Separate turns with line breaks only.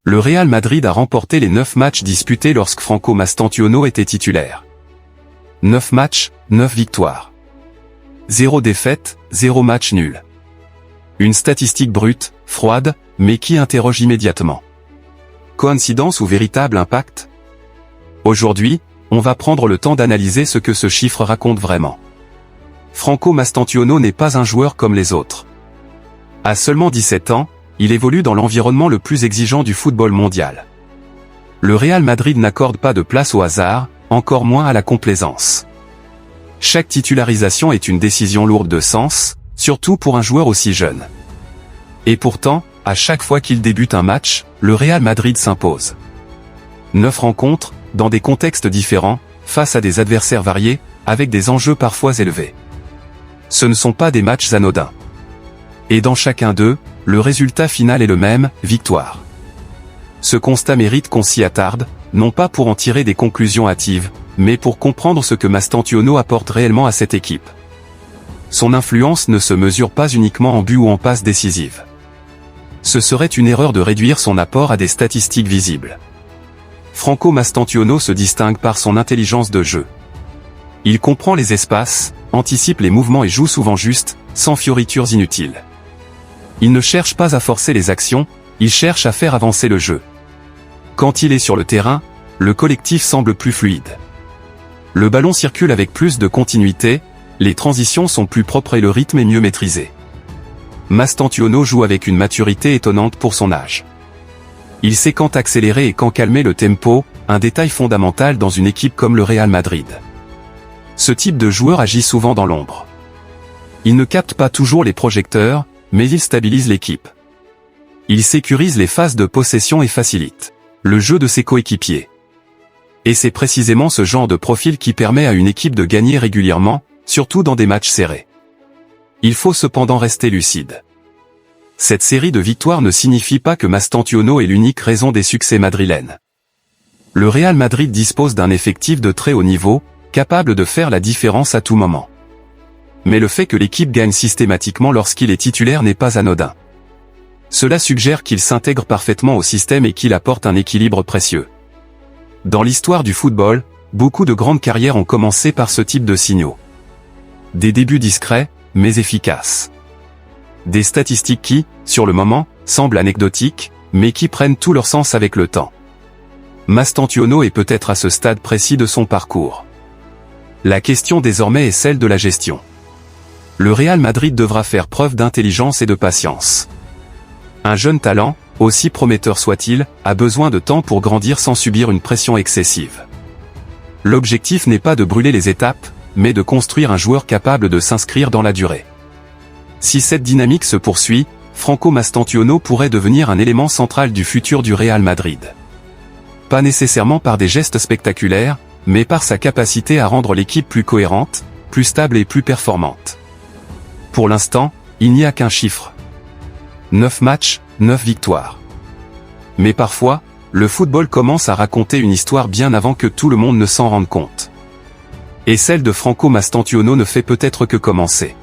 Le Real Madrid a remporté les 9 matchs disputés lorsque Franco Mastantuono était titulaire. 9 matchs, 9 victoires. 0 défaite, 0 match nul. Une statistique brute, froide, mais qui interroge immédiatement. Coïncidence ou véritable impact? Aujourd'hui, on va prendre le temps d'analyser ce que ce chiffre raconte vraiment. Franco Mastantuono n'est pas un joueur comme les autres. À seulement 17 ans, il évolue dans l'environnement le plus exigeant du football mondial. Le Real Madrid n'accorde pas de place au hasard, encore moins à la complaisance. Chaque titularisation est une décision lourde de sens, surtout pour un joueur aussi jeune. Et pourtant, à chaque fois qu'il débute un match, le Real Madrid s'impose. 9 rencontres, dans des contextes différents, face à des adversaires variés, avec des enjeux parfois élevés. Ce ne sont pas des matchs anodins. Et dans chacun d'eux, le résultat final est le même, victoire. Ce constat mérite qu'on s'y attarde, non pas pour en tirer des conclusions hâtives, mais pour comprendre ce que Mastantuono apporte réellement à cette équipe. Son influence ne se mesure pas uniquement en but ou en passes décisives. Ce serait une erreur de réduire son apport à des statistiques visibles. Franco Mastantuono se distingue par son intelligence de jeu. Il comprend les espaces, anticipe les mouvements et joue souvent juste, sans fioritures inutiles. Il ne cherche pas à forcer les actions, il cherche à faire avancer le jeu. Quand il est sur le terrain, le collectif semble plus fluide. Le ballon circule avec plus de continuité, les transitions sont plus propres et le rythme est mieux maîtrisé. Mastantuono joue avec une maturité étonnante pour son âge. Il sait quand accélérer et quand calmer le tempo, un détail fondamental dans une équipe comme le Real Madrid. Ce type de joueur agit souvent dans l'ombre. Il ne capte pas toujours les projecteurs, mais il stabilise l'équipe. Il sécurise les phases de possession et facilite le jeu de ses coéquipiers. Et c'est précisément ce genre de profil qui permet à une équipe de gagner régulièrement, surtout dans des matchs serrés. Il faut cependant rester lucide. Cette série de victoires ne signifie pas que Mastantuono est l'unique raison des succès madrilènes. Le Real Madrid dispose d'un effectif de très haut niveau, capable de faire la différence à tout moment. Mais le fait que l'équipe gagne systématiquement lorsqu'il est titulaire n'est pas anodin. Cela suggère qu'il s'intègre parfaitement au système et qu'il apporte un équilibre précieux. Dans l'histoire du football, beaucoup de grandes carrières ont commencé par ce type de signaux. Des débuts discrets, mais efficaces. Des statistiques qui, sur le moment, semblent anecdotiques, mais qui prennent tout leur sens avec le temps. Mastantuono est peut-être à ce stade précis de son parcours. La question désormais est celle de la gestion. Le Real Madrid devra faire preuve d'intelligence et de patience. Un jeune talent, aussi prometteur soit-il, a besoin de temps pour grandir sans subir une pression excessive. L'objectif n'est pas de brûler les étapes, mais de construire un joueur capable de s'inscrire dans la durée. Si cette dynamique se poursuit, Franco Mastantuono pourrait devenir un élément central du futur du Real Madrid. Pas nécessairement par des gestes spectaculaires, mais par sa capacité à rendre l'équipe plus cohérente, plus stable et plus performante. Pour l'instant, il n'y a qu'un chiffre. 9 matchs, 9 victoires. Mais parfois, le football commence à raconter une histoire bien avant que tout le monde ne s'en rende compte. Et celle de Franco Mastantuono ne fait peut-être que commencer.